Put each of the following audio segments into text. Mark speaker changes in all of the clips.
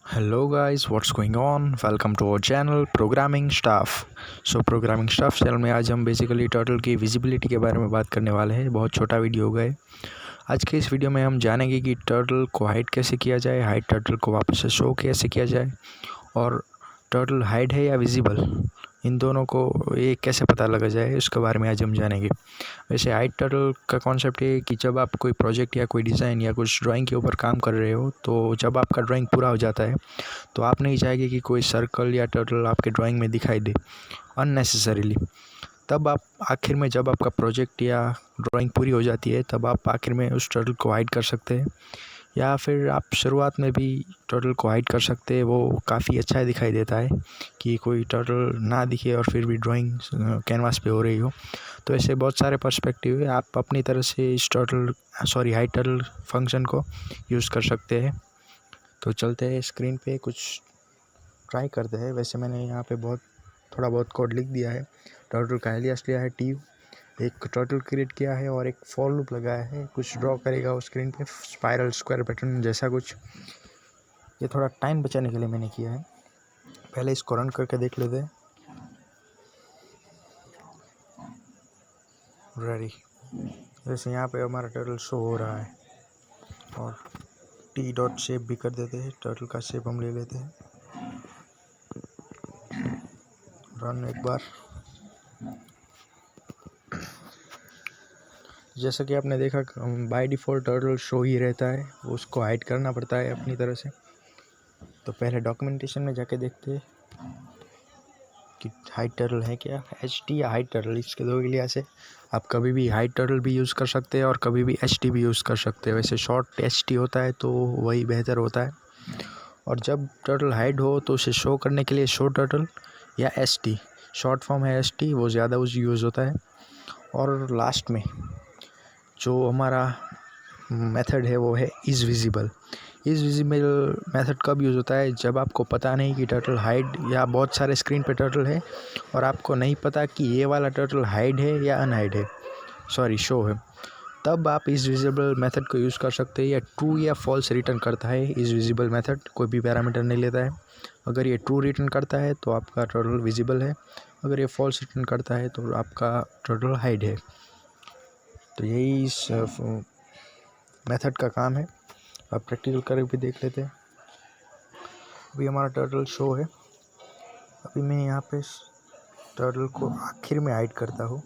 Speaker 1: Hello guys, what's going on? Welcome to our channel Programming Stuff. Programming Stuff channel में आज हम basically turtle की visibility के बारे में बात करने वाले हैं। बहुत छोटा वीडियो होगा ये। आज के इस वीडियो में हम जानेंगे कि टर्टल को हाइड कैसे किया जाए, हाइड टर्टल को वापस से शो कैसे किया जाए, और टर्टल हाइड है या विजिबल, इन दोनों को ये कैसे पता लगा जाए, उसके बारे में आज हम जानेंगे। वैसे हाइड टर्टल का कॉन्सेप्ट है कि जब आप कोई प्रोजेक्ट या कोई डिज़ाइन या कुछ ड्राइंग के ऊपर काम कर रहे हो, तो जब आपका ड्राइंग पूरा हो जाता है तो आप नहीं चाहेंगे कि कोई सर्कल या टर्टल आपके ड्राइंग में दिखाई दे अननेसेसरीली। तब आप आखिर में, जब आपका प्रोजेक्ट या ड्राइंग पूरी हो जाती है, तब आप आखिर में उस टर्टल को हाइड कर सकते हैं, या फिर आप शुरुआत में भी टर्टल को हाइड कर सकते हैं। वो काफ़ी अच्छा दिखाई देता है कि कोई टर्टल ना दिखे और फिर भी ड्राइंग कैनवास पे हो रही हो। तो ऐसे बहुत सारे पर्सपेक्टिव है, आप अपनी तरह से इस हाइड टर्टल फंक्शन को यूज़ कर सकते हैं। तो चलते हैं स्क्रीन पे, कुछ ट्राई करते हैं। वैसे मैंने यहाँ पे थोड़ा बहुत कोड लिख दिया है। टर्टल का एलियास लिया है टी, एक टर्टल क्रिएट किया है और एक फॉर लूप लगाया है। कुछ ड्रॉ करेगा वो स्क्रीन पे, स्पाइरल स्क्वायर पैटर्न जैसा कुछ। ये थोड़ा टाइम बचाने के लिए मैंने किया है। पहले इसको रन करके देख लेते हैं। रेडी। जैसे यहाँ पे हमारा टर्टल शो हो रहा है, और टी डॉट शेप भी कर देते हैं। टर्टल का शेप हम ले लेते हैं। रन एक बार। जैसा कि आपने देखा, बाय डिफ़ॉल्ट टर्टल शो ही रहता है, उसको हाइड करना पड़ता है अपनी तरह से। तो पहले डॉक्यूमेंटेशन में जाके देखते हैं कि हाइड टर्टल है क्या, एचटी या हाइड टर्टल। इसके दो एलियास है। आप कभी भी हाइड टर्टल भी यूज़ कर सकते हैं और कभी भी एचटी भी यूज़ कर सकते हैं। वैसे शॉर्ट एचटी होता है तो वही बेहतर होता है। और जब टर्टल हाइड हो तो उसे शो करने के लिए शो टर्टल या एसटी, शॉर्ट फॉर्म है एसटी, वो ज़्यादा यूज़ होता है। और लास्ट में जो हमारा मेथड है वो है इज़विजिबल। इज़विजिबल मेथड कब यूज़ होता है? जब आपको पता नहीं कि टर्टल हाइड, या बहुत सारे स्क्रीन पे टर्टल है और आपको नहीं पता कि ये वाला टर्टल हाइड है या अनहाइड है, शो है। तब आप इज़विजिबल मेथड को यूज़ कर सकते हैं। या ट्रू या फॉल्स रिटर्न करता है इज़विजिबल मेथड, कोई भी पैरामीटर नहीं लेता है। अगर ये ट्रू रिटर्न करता है तो आपका टर्टल विजिबल है, अगर ये फॉल्स रिटर्न करता है तो आपका टर्टल हाइड है। तो यही इस मेथड का काम है। आप प्रैक्टिकल करके भी देख लेते हैं। अभी हमारा टर्टल शो है। अभी मैं यहाँ पे टर्टल को आखिर में हाइड करता हूँ,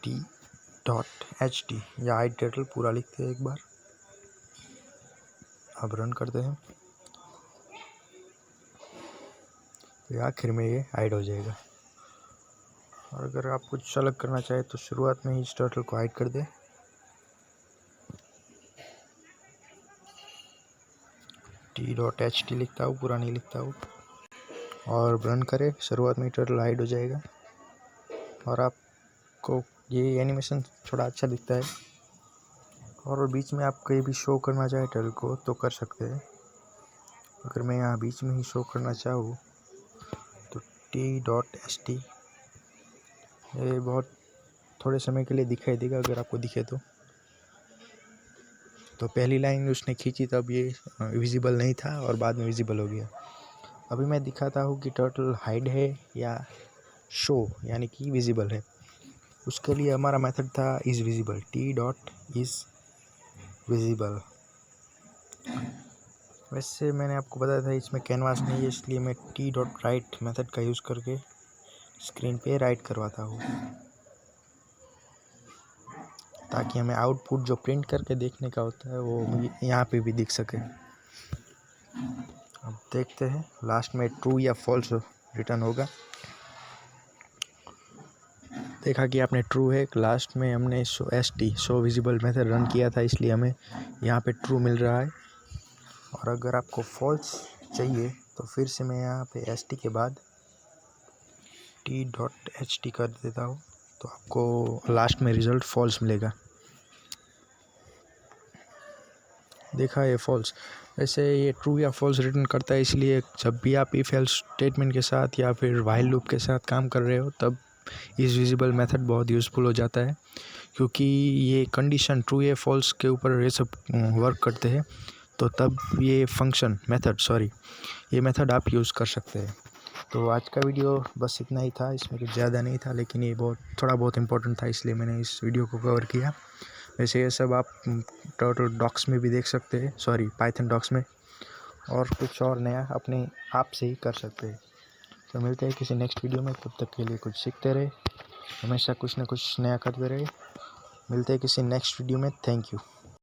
Speaker 1: टी डॉट एच टी, या हाइड टर्टल पूरा लिखते हैं एक बार। अब रन करते हैं तो आखिर में ये हाइड हो जाएगा। और अगर आप कुछ अलग करना चाहें तो शुरुआत में ही इस टर्टल को हाइड कर दें। टी डॉट एच टी लिखता हूँ, पूरा नहीं लिखता हूँ, और रन करें। शुरुआत में ही टर्टल हाइड हो जाएगा और आपको ये एनिमेशन थोड़ा अच्छा दिखता है। और बीच में आप कहीं भी शो करना चाहे टर्टल को तो कर सकते हैं। अगर मैं यहाँ बीच में ही शो करना चाहूँ तो टी डॉट एस टी, ये बहुत थोड़े समय के लिए दिखाई देगा अगर आपको दिखे तो पहली लाइन उसने खींची तब ये विजिबल नहीं था और बाद में विजिबल हो गया। अभी मैं दिखाता हूँ कि टर्टल हाइड है या शो यानी कि विजिबल है। उसके लिए हमारा मेथड था is visible, T dot is visible. वैसे मैंने आपको बताया था इसमें कैनवास नहीं है, इसलिए मैं टी डॉट राइट मेथड का यूज़ करके स्क्रीन पे राइट करवाता हूँ, ताकि हमें आउटपुट जो प्रिंट करके देखने का होता है वो यहाँ पे भी दिख सके। अब देखते हैं लास्ट में ट्रू या फॉल्स रिटर्न होगा। देखा कि आपने ट्रू है। लास्ट में हमने शो विजिबल मेथड रन किया था, इसलिए हमें यहाँ पे ट्रू मिल रहा है। और अगर आपको फॉल्स चाहिए तो फिर से मैं यहाँ पे एस टी के बाद टी डॉट एच टी कर देता हूँ, तो आपको लास्ट में रिज़ल्ट फॉल्स मिलेगा। देखा, ये फॉल्स। वैसे ये ट्रू या फॉल्स रिटर्न करता है, इसलिए जब भी आप इफ एल्स स्टेटमेंट के साथ या फिर व्हाइल लूप के साथ काम कर रहे हो तब इज़विजिबल मेथड बहुत यूज़फुल हो जाता है, क्योंकि ये कंडीशन ट्रू या फॉल्स के ऊपर ये सब वर्क करते हैं। तो तब ये फंक्शन ये मेथड आप यूज़ कर सकते हैं। तो आज का वीडियो बस इतना ही था, इसमें कुछ ज़्यादा नहीं था, लेकिन ये थोड़ा बहुत इम्पोर्टेंट था, इसलिए मैंने इस वीडियो को कवर किया। वैसे ये सब आप टर्टल डॉक्स में भी देख सकते हैं, पाइथन डॉक्स में, और कुछ और नया अपने आप से ही कर सकते हैं। तो मिलते हैं किसी नेक्स्ट वीडियो में, तब तक के लिए कुछ सीखते रहे, हमेशा कुछ ना कुछ नया करते रहे। मिलते हैं किसी नेक्स्ट वीडियो में। Thank you.